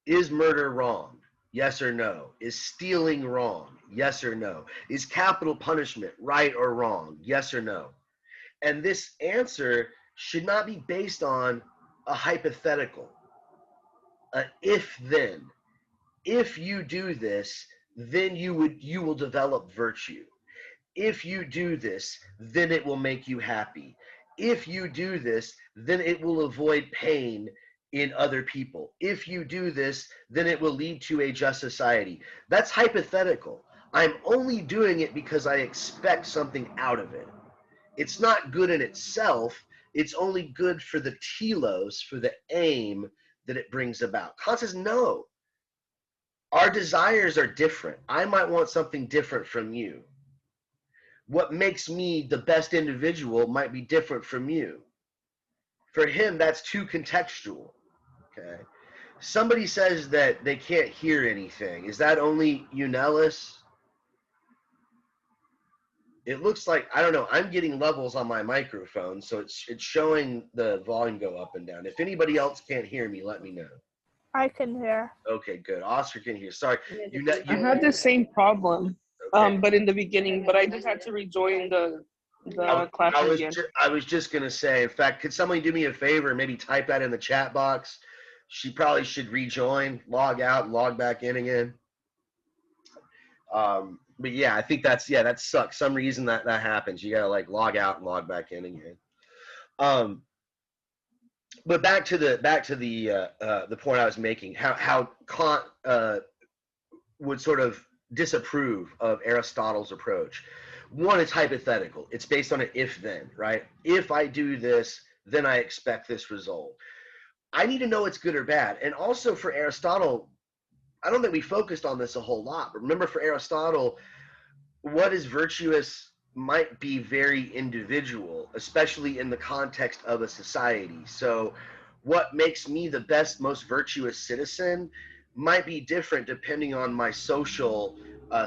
Is murder wrong? Yes or no? Is stealing wrong? Yes or no? Is capital punishment right or wrong? Yes or no? And this answer should not be based on a hypothetical, if then. If you do this, then you will develop virtue. If you do this, then it will make you happy. If you do this, then it will avoid pain in other people. If you do this, then it will lead to a just society. That's hypothetical. I'm only doing it because I expect something out of it. It's not good in itself. It's only good for the telos, for the aim that it brings about. Kant says, no. Our desires are different. I might want something different from you. What makes me the best individual might be different from you. For him, that's too contextual. Okay. Somebody says that they can't hear anything. Is that only Unellis? It looks like, I don't know, I'm getting levels on my microphone, so it's showing the volume go up and down. If anybody else can't hear me, let me know. I can hear. Okay, good. Oscar can hear. Sorry. I had the same problem, okay. but in the beginning, but I just had to rejoin the class again. I was just going to say, in fact, could somebody do me a favor and maybe type that in the chat box? She probably should rejoin, log out, and log back in again. But yeah, I think that sucks. Some reason that happens. You got to like log out and log back in again. But back to the point I was making, how Kant would sort of disapprove of Aristotle's approach. One, it's hypothetical. It's based on an if-then, right? If I do this, then I expect this result. I need to know it's good or bad. And also for Aristotle, I don't think we focused on this a whole lot. But remember, for Aristotle, what is virtuous might be very individual, especially in the context of a society. So what makes me the best, most virtuous citizen might be different depending on my social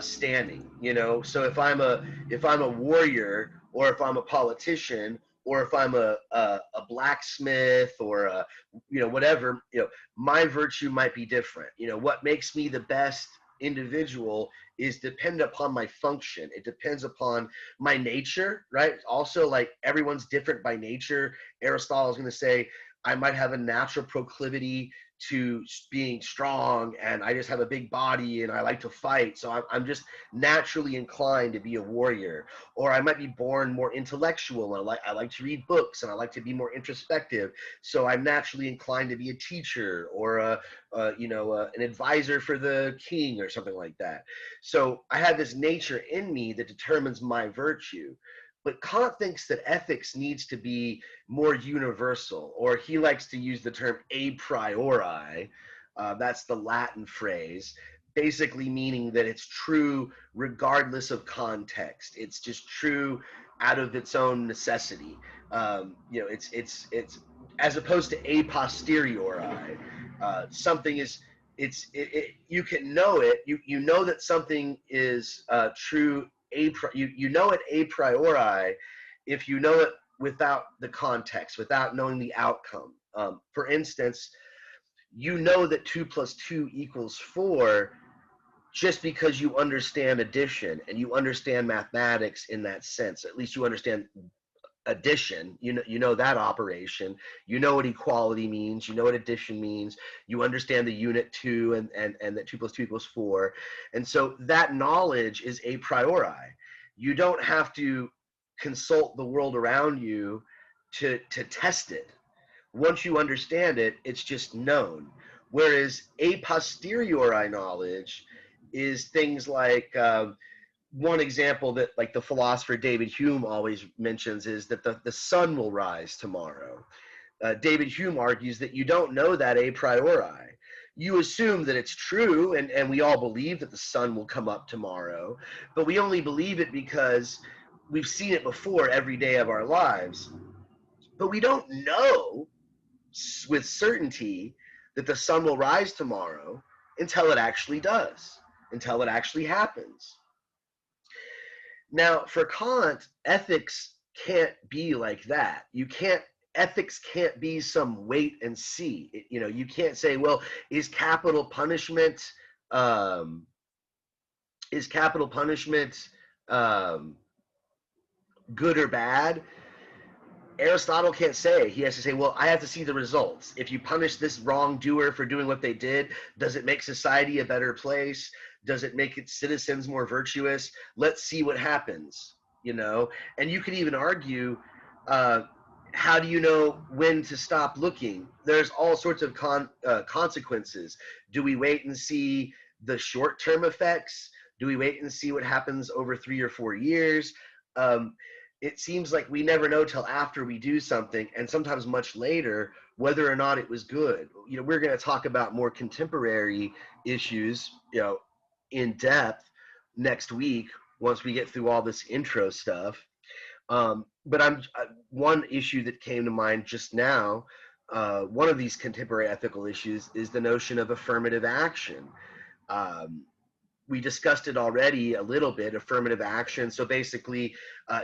standing, you know. So if I'm a warrior, or if I'm a politician, or if I'm a blacksmith, or a, you know, whatever, you know, my virtue might be different. You know, what makes me the best individual is dependent upon my function. It depends upon my nature, right? Also, like, everyone's different by nature. Aristotle is going to say, I might have a natural proclivity to being strong, and I just have a big body and I like to fight. So I'm just naturally inclined to be a warrior. Or I might be born more intellectual. And I like to read books and I like to be more introspective. So I'm naturally inclined to be a teacher or an advisor for the king or something like that. So I have this nature in me that determines my virtue. But Kant thinks that ethics needs to be more universal, or he likes to use the term a priori. That's the Latin phrase, basically meaning that it's true regardless of context. It's just true out of its own necessity. It's as opposed to a posteriori. Something is you can know it. You know that something is true. You know it a priori if you know it without the context, without knowing the outcome. For instance, you know that 2 + 2 = 4 just because you understand addition and you understand mathematics in that sense. At least you understand addition. You know that operation. You know what equality means. You know what addition means. You understand the unit 2 and that 2 + 2 = 4. And so that knowledge is a priori. You don't have to consult the world around you to test it. Once you understand it, it's just known. Whereas a posteriori knowledge is things like one example that like the philosopher David Hume always mentions is that the sun will rise tomorrow. David Hume argues that you don't know that a priori. You assume that it's true, and we all believe that the sun will come up tomorrow, but we only believe it because we've seen it before every day of our lives. But we don't know with certainty that the sun will rise tomorrow until it actually does, until it actually happens. Now, for Kant, ethics can't be like that. Ethics can't be some wait and see. You can't say, well, is capital punishment um, good or bad? Aristotle can't say. He has to say, well, I have to see the results. If you punish this wrongdoer for doing what they did, does it make society a better place? Does it make its citizens more virtuous? Let's see what happens, And you could even argue, how do you know when to stop looking? There's all sorts of consequences. Do we wait and see the short-term effects? Do we wait and see what happens over 3 or 4 years? It seems like we never know till after we do something, and sometimes much later, whether or not it was good. We're going to talk about more contemporary issues, in depth next week once we get through all this intro stuff. But one issue that came to mind just now, one of these contemporary ethical issues is the notion of affirmative action. We discussed it already a little bit, affirmative action. So basically,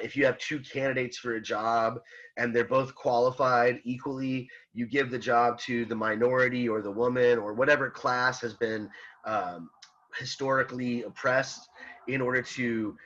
if you have 2 candidates for a job and they're both qualified equally, you give the job to the minority or the woman or whatever class has been historically oppressed in order to,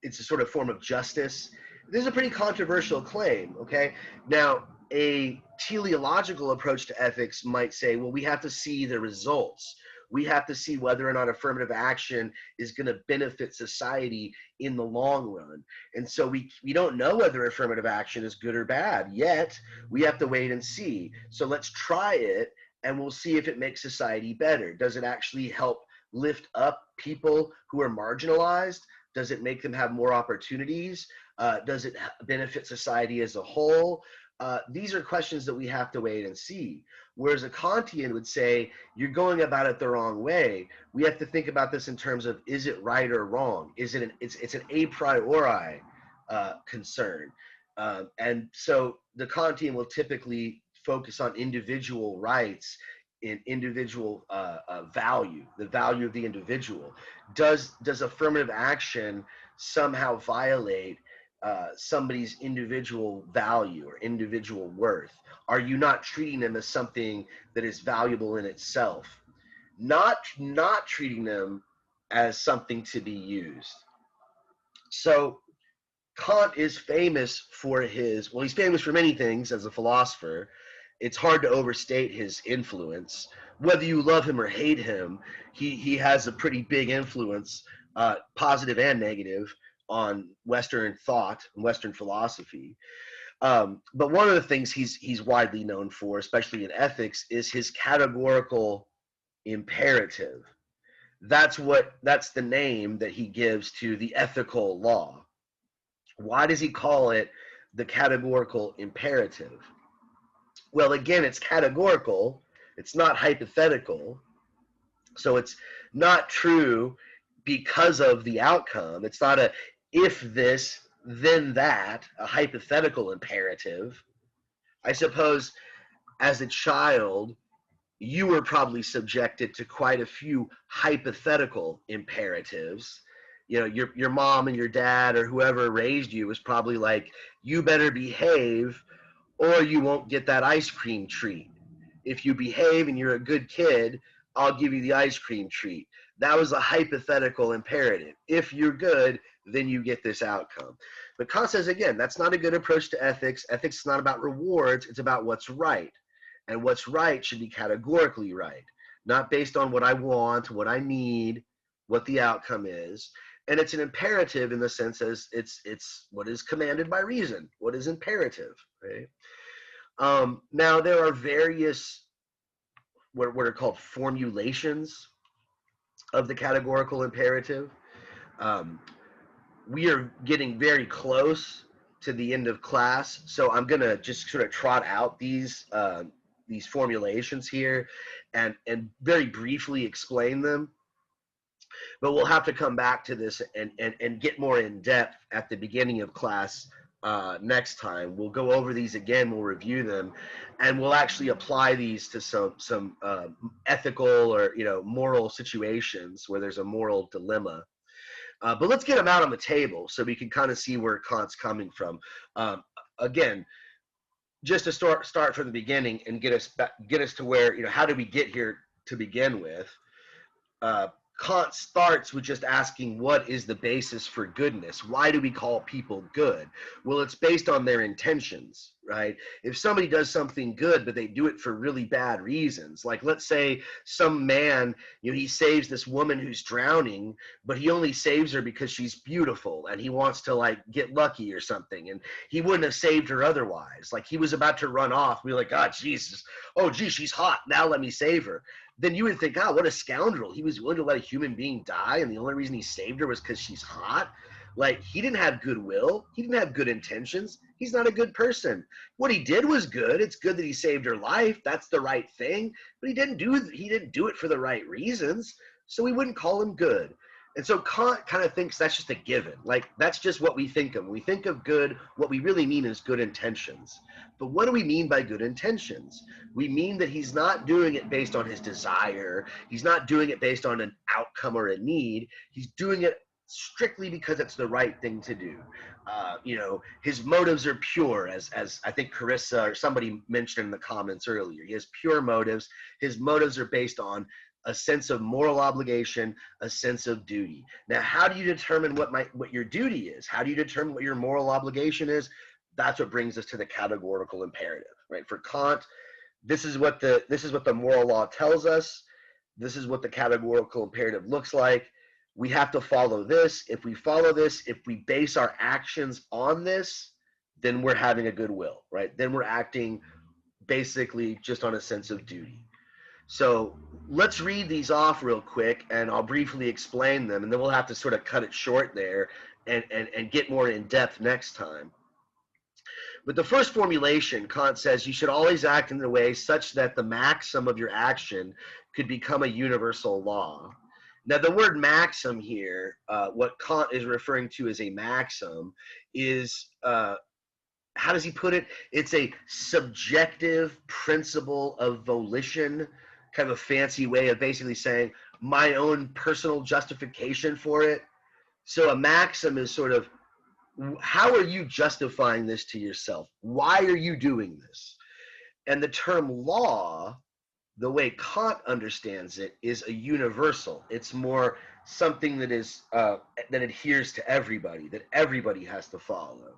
it's a sort of form of justice. This is a pretty controversial claim, okay? Now, a teleological approach to ethics might say, well, we have to see the results. We have to see whether or not affirmative action is going to benefit society in the long run. And so we don't know whether affirmative action is good or bad yet. We have to wait and see. So let's try it, and we'll see if it makes society better. Does it actually help lift up people who are marginalized? Does it make them have more opportunities? Does it benefit society as a whole? These are questions that we have to wait and see. Whereas a Kantian would say, you're going about it the wrong way. We have to think about this in terms of, is it right or wrong? It's an a priori concern. And so the Kantian will typically focus on individual rights in individual value, the value of the individual. Does affirmative action somehow violate somebody's individual value or individual worth? Are you not treating them as something that is valuable in itself? Not treating them as something to be used. So Kant is famous for his, well, he's famous for many things as a philosopher. It's hard to overstate his influence. Whether you love him or hate him, he has a pretty big influence, positive and negative, on Western thought and Western philosophy. But one of the things he's widely known for, especially in ethics, is his categorical imperative. That's the name that he gives to the ethical law. Why does he call it the categorical imperative? Well, again, it's categorical. It's not hypothetical. So it's not true because of the outcome. It's not a if this, then that, a hypothetical imperative. I suppose as a child, you were probably subjected to quite a few hypothetical imperatives. You know, your mom and your dad or whoever raised you was probably like, you better behave or you won't get that ice cream treat. If you behave and you're a good kid, I'll give you the ice cream treat. That was a hypothetical imperative. If you're good, then you get this outcome. But Kant says, again, that's not a good approach to ethics. Ethics is not about rewards. It's about what's right. And what's right should be categorically right, not based on what I want, what I need, what the outcome is. And it's an imperative in the sense as it's what is commanded by reason, what is imperative, right? Now, there are various what are called formulations of the categorical imperative. We are getting very close to the end of class, so I'm going to just sort of trot out these formulations here and very briefly explain them. But we'll have to come back to this and get more in depth at the beginning of class next time. We'll go over these again, we'll review them, and we'll actually apply these to some ethical or moral situations where there's a moral dilemma. But let's get them out on the table so we can kind of see where Kant's coming from. Again, just to start from the beginning and get us to where, how did we get here to begin with? Kant starts with just asking, what is the basis for goodness? Why do we call people good? Well, it's based on their intentions, right? If somebody does something good, but they do it for really bad reasons, like let's say some man, he saves this woman who's drowning, but he only saves her because she's beautiful and he wants to get lucky or something, and he wouldn't have saved her otherwise. Like he was about to run off, be like, God, Jesus, oh, gee, she's hot, now let me save her. Then you would think, oh, what a scoundrel. He was willing to let a human being die, and the only reason he saved her was because she's hot. Like, he didn't have goodwill. He didn't have good intentions. He's not a good person. What he did was good. It's good that he saved her life. That's the right thing. But he didn't do it for the right reasons, so we wouldn't call him good. And so Kant kind of thinks that's just a given. Like, that's just what we think of. When we think of good, what we really mean is good intentions. But what do we mean by good intentions? We mean that he's not doing it based on his desire. He's not doing it based on an outcome or a need. He's doing it strictly because it's the right thing to do. His motives are pure, as I think Carissa or somebody mentioned in the comments earlier. He has pure motives. His motives are based on a sense of moral obligation, a sense of duty. Now, how do you determine what your duty is? How do you determine what your moral obligation is? That's what brings us to the categorical imperative, right? For Kant, this is what the moral law tells us. This is what the categorical imperative looks like. We have to follow this. If we follow this, if we base our actions on this, then we're having a good will, right? Then we're acting basically just on a sense of duty. So let's read these off real quick, and I'll briefly explain them, and then we'll have to sort of cut it short there and get more in depth next time. But the first formulation, Kant says, you should always act in a way such that the maxim of your action could become a universal law. Now, the word maxim here, what Kant is referring to as a maxim is, how does he put it? It's a subjective principle of volition, kind of a fancy way of basically saying my own personal justification for it. So a maxim is sort of, how are you justifying this to yourself? Why are you doing this? And the term law The way Kant understands it is a universal. It's more something that is that adheres to everybody, that everybody has to follow.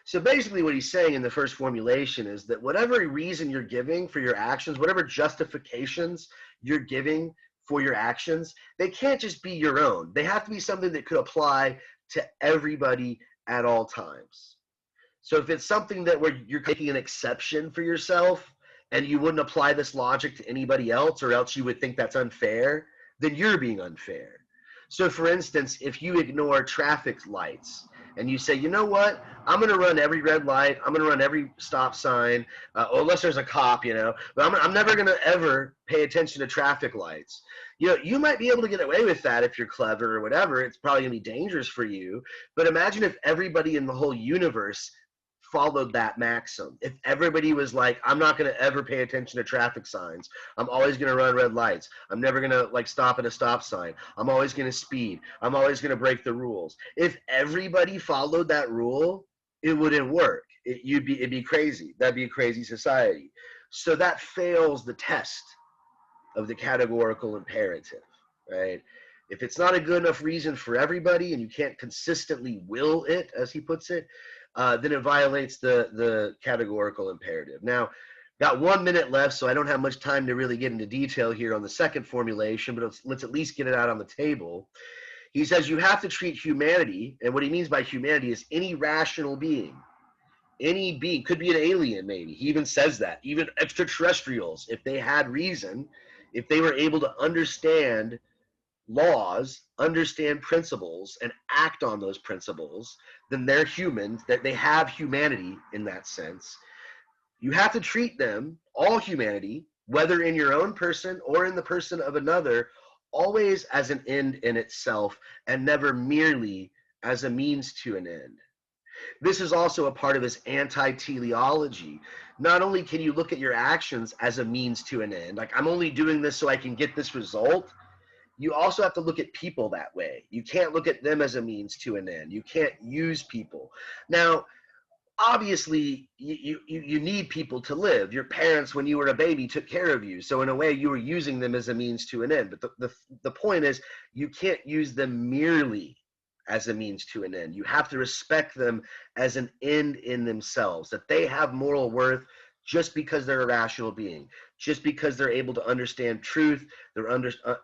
So basically what he's saying in the first formulation is that whatever reason you're giving for your actions, whatever justifications you're giving for your actions, they can't just be your own. They have to be something that could apply to everybody at all times. So if it's something that where you're taking an exception for yourself and you wouldn't apply this logic to anybody else, or else you would think that's unfair, then you're being unfair. So for instance, if you ignore traffic lights and you say, you know what, I'm going to run every red light, I'm going to run every stop sign, unless there's a cop, you know, but I'm never going to ever pay attention to traffic lights. You know, you might be able to get away with that if you're clever or whatever. It's probably going to be dangerous for you. But imagine if everybody in the whole universe followed that maxim. If everybody was like, I'm not going to ever pay attention to traffic signs. I'm always going to run red lights. I'm never going to like stop at a stop sign. I'm always going to speed. I'm always going to break the rules. If everybody followed that rule, it wouldn't work. It'd be crazy. That'd be a crazy society. So that fails the test of the categorical imperative, right? If it's not a good enough reason for everybody and you can't consistently will it, as he puts it, then it violates the categorical imperative. Now, got 1 minute left, so I don't have much time to really get into detail here on the second formulation, but let's at least get it out on the table. He says you have to treat humanity, and what he means by humanity is any rational being. Any being, could be an alien maybe, he even says that, even extraterrestrials, if they had reason, if they were able to understand laws, understand principles, and act on those principles, then they're humans, that they have humanity in that sense. You have to treat them, all humanity, whether in your own person or in the person of another, always as an end in itself and never merely as a means to an end. This is also a part of his anti-teleology. Not only can you look at your actions as a means to an end, like I'm only doing this so I can get this result, you also have to look at people that way. You can't look at them as a means to an end. You can't use people. Now, obviously, you need people to live. Your parents, when you were a baby, took care of you. So in a way, you were using them as a means to an end. But the point is, you can't use them merely as a means to an end. You have to respect them as an end in themselves, that they have moral worth just because they're a rational being, just because they're able to understand truth, they're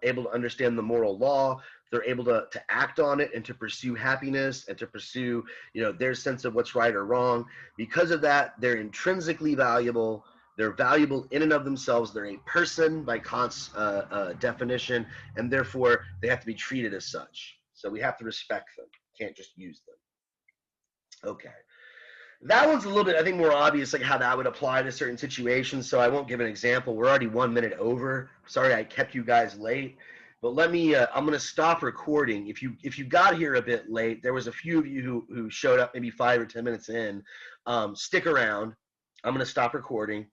able to understand the moral law, they're able to act on it and to pursue happiness and to pursue, you know, their sense of what's right or wrong. Because of that, they're intrinsically valuable. They're valuable in and of themselves. They're a person by Kant's definition, and therefore they have to be treated as such. So we have to respect them. Can't just use them. Okay. That one's a little bit, I think, more obvious, like how that would apply to certain situations. So I won't give an example. We're already 1 minute over. Sorry I kept you guys late. But let me, I'm going to stop recording. If you got here a bit late, there was a few of you who showed up maybe 5 or 10 minutes in. Stick around. I'm going to stop recording.